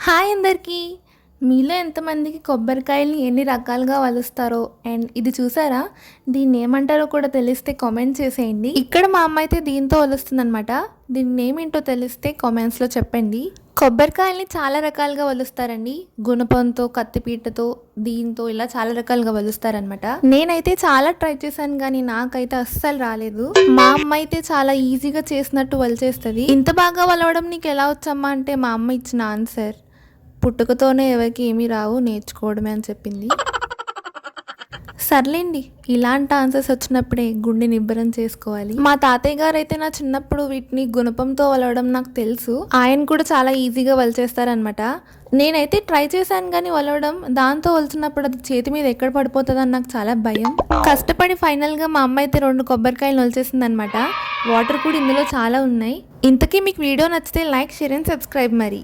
Hi అందరికీ. మీలో ఎంతమందికి కొబ్బరికాయలని ఎన్ని రకాలుగా వలుస్తారో అండ్ ఇది చూసారా, దీన్ని ఏమంటారో కూడా తెలిస్తే కామెంట్ చేసేయండి. ఇక్కడ మా అమ్మ అయితే దీంతో వలుస్తుందనమాట. దీన్ని ఏమేంటో తెలిస్తే కామెంట్స్లో చెప్పండి. కొబ్బరికాయల్ని చాలా రకాలుగా వలుస్తారండి. గుణపంతో, కత్తిపీటతో, దీంతో ఇలా చాలా రకాలుగా వలుస్తారనమాట. నేనైతే చాలా ట్రై చేశాను కానీ నాకైతే అస్సలు రాలేదు. మా అమ్మ అయితే చాలా ఈజీగా చేసినట్టు వలిచేస్తుంది. ఇంత బాగా వలవడం నీకు ఎలా వచ్చమ్మా అంటే మా అమ్మ ఇచ్చిన ఆన్సర్, పుట్టుకతోనే ఎవరికి ఏమీ రావు, నేర్చుకోవడమే అని చెప్పింది. సర్లేండి, ఇలాంటి ఆన్సర్స్ వచ్చినప్పుడే గుండె నిబ్బరం చేసుకోవాలి. మా తాతయ్య గారు అయితే నా చిన్నప్పుడు వీటిని గుణపంతో వలవడం నాకు తెలుసు. ఆయన కూడా చాలా ఈజీగా వలిచేస్తారనమాట. నేనైతే ట్రై చేశాను కానీ వలవడం, దాంతో వలుచున్నప్పుడు అది చేతి మీద ఎక్కడ పడిపోతుందని నాకు చాలా భయం. కష్టపడి ఫైనల్గా మా అమ్మ అయితే 2 కొబ్బరికాయలు వలిచేసింది అనమాట. వాటర్ కూడా ఇందులో చాలా ఉన్నాయి. ఇంతకీ మీకు వీడియో నచ్చితే లైక్, షేర్ అండ్ సబ్స్క్రైబ్ మరి.